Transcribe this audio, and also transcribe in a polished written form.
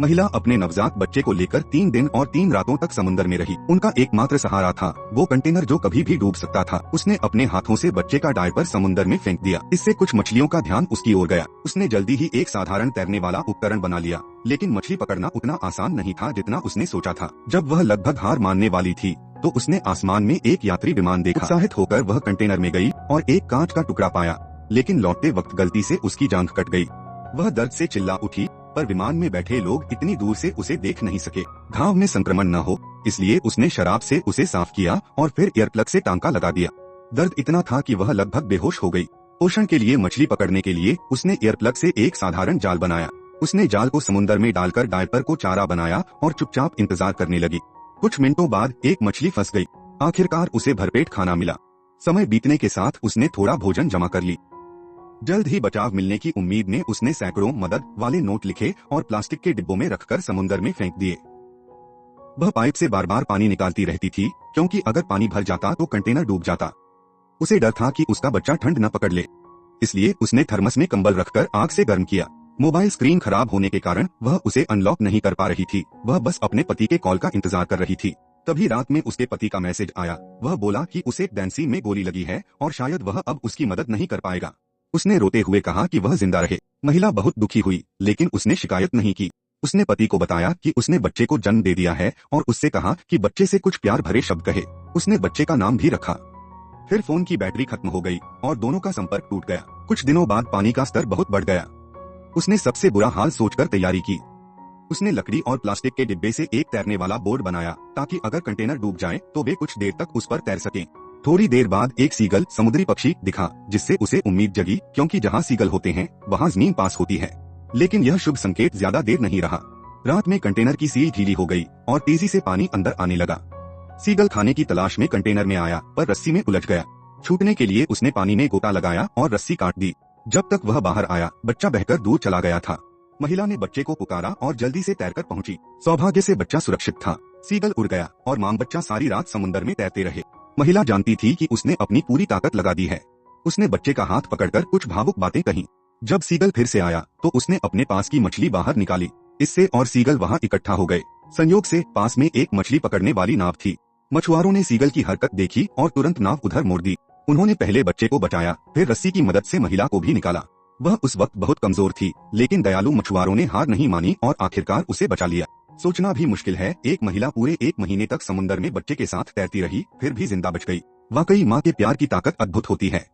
महिला अपने नवजात बच्चे को लेकर 3 दिन और 3 रातों तक समुद्र में रही। उनका एकमात्र सहारा था वो कंटेनर जो कभी भी डूब सकता था। उसने अपने हाथों से बच्चे का डायपर समुद्र में फेंक दिया। इससे कुछ मछलियों का ध्यान उसकी ओर गया। उसने जल्दी ही एक साधारण तैरने वाला उपकरण बना लिया, लेकिन मछली पकड़ना उतना आसान नहीं था जितना उसने सोचा था। जब वह लगभग हार मानने वाली थी तो उसने आसमान में एक यात्री विमान देखा। उत्साहित होकर वह कंटेनर में गई और एक कांच का टुकड़ा पाया, लेकिन लौटते वक्त गलती से उसकी जांघ कट गई। वह दर्द से चिल्ला उठी, पर विमान में बैठे लोग इतनी दूर से उसे देख नहीं सके। घाव में संक्रमण न हो इसलिए उसने शराब से उसे साफ किया और फिर ईयरप्लग से टांका लगा दिया। दर्द इतना था कि वह लगभग बेहोश हो गई। पोषण के लिए मछली पकड़ने के लिए उसने ईयरप्लग से एक साधारण जाल बनाया। उसने जाल को समुद्र में डालकर डायपर को चारा बनाया और चुपचाप इंतजार करने लगी। कुछ मिनटों बाद एक मछली फंस गई। आखिरकार उसे भरपेट खाना मिला। समय बीतने के साथ उसने थोड़ा भोजन जमा कर ली। जल्द ही बचाव मिलने की उम्मीद में उसने सैकड़ों मदद वाले नोट लिखे और प्लास्टिक के डिब्बों में रखकर समुद्र में फेंक दिए। वह पाइप से बार बार पानी निकालती रहती थी, क्योंकि अगर पानी भर जाता तो कंटेनर डूब जाता। उसे डर था कि उसका बच्चा ठंड न पकड़ ले, इसलिए उसने थर्मस में कंबल रखकर आग से गर्म किया। मोबाइल स्क्रीन खराब होने के कारण वह उसे अनलॉक नहीं कर पा रही थी। वह बस अपने पति के कॉल का इंतजार कर रही थी। तभी रात में उसके पति का मैसेज आया। वह बोला कि उसे डैन्सी में गोली लगी है और शायद वह अब उसकी मदद नहीं कर पाएगा। उसने रोते हुए कहा कि वह जिंदा रहे। महिला बहुत दुखी हुई, लेकिन उसने शिकायत नहीं की। उसने पति को बताया कि उसने बच्चे को जन्म दे दिया है और उससे कहा कि बच्चे से कुछ प्यार भरे शब्द कहे। उसने बच्चे का नाम भी रखा। फिर फोन की बैटरी खत्म हो गई और दोनों का संपर्क टूट गया। कुछ दिनों बाद पानी का स्तर बहुत बढ़ गया। उसने सबसे बुरा हाल सोचकर तैयारी की। उसने लकड़ी और प्लास्टिक के डिब्बे से एक तैरने वाला बोर्ड बनाया, ताकि अगर कंटेनर डूब जाए तो वे कुछ देर तक उस पर तैर सकें। थोड़ी देर बाद एक सीगल समुद्री पक्षी दिखा, जिससे उसे उम्मीद जगी, क्योंकि जहाँ सीगल होते हैं वहाँ जमीन पास होती है। लेकिन यह शुभ संकेत ज्यादा देर नहीं रहा। रात में कंटेनर की सील ढीली हो गई और तेजी से पानी अंदर आने लगा। सीगल खाने की तलाश में कंटेनर में आया, पर रस्सी में उलझ गया। छूटने के लिए उसने पानी में गोता लगाया और रस्सी काट दी। जब तक वह बाहर आया, बच्चा बहकर दूर चला गया था। महिला ने बच्चे को पुकारा और जल्दी से तैरकर पहुंची। सौभाग्य से बच्चा सुरक्षित था। सीगल उड़ गया और मां बच्चा सारी रात समुद्र में तैरते रहे। महिला जानती थी कि उसने अपनी पूरी ताकत लगा दी है। उसने बच्चे का हाथ पकड़कर कुछ भावुक बातें कहीं। जब सीगल फिर से आया तो उसने अपने पास की मछली बाहर निकाली। इससे और सीगल वहाँ इकट्ठा हो गए। संयोग से पास में एक मछली पकड़ने वाली नाव थी। मछुआरों ने सीगल की हरकत देखी और तुरंत नाव उधर मोड़ दी। उन्होंने पहले बच्चे को बचाया, फिर रस्सी की मदद से महिला को भी निकाला। वह उस वक्त बहुत कमजोर थी, लेकिन दयालु मछुआरों ने हार नहीं मानी और आखिरकार उसे बचा लिया। सोचना भी मुश्किल है, एक महिला पूरे 1 महीने तक समुद्र में बच्चे के साथ तैरती रही, फिर भी जिंदा बच गई। वाकई माँ के प्यार की ताकत अद्भुत होती है।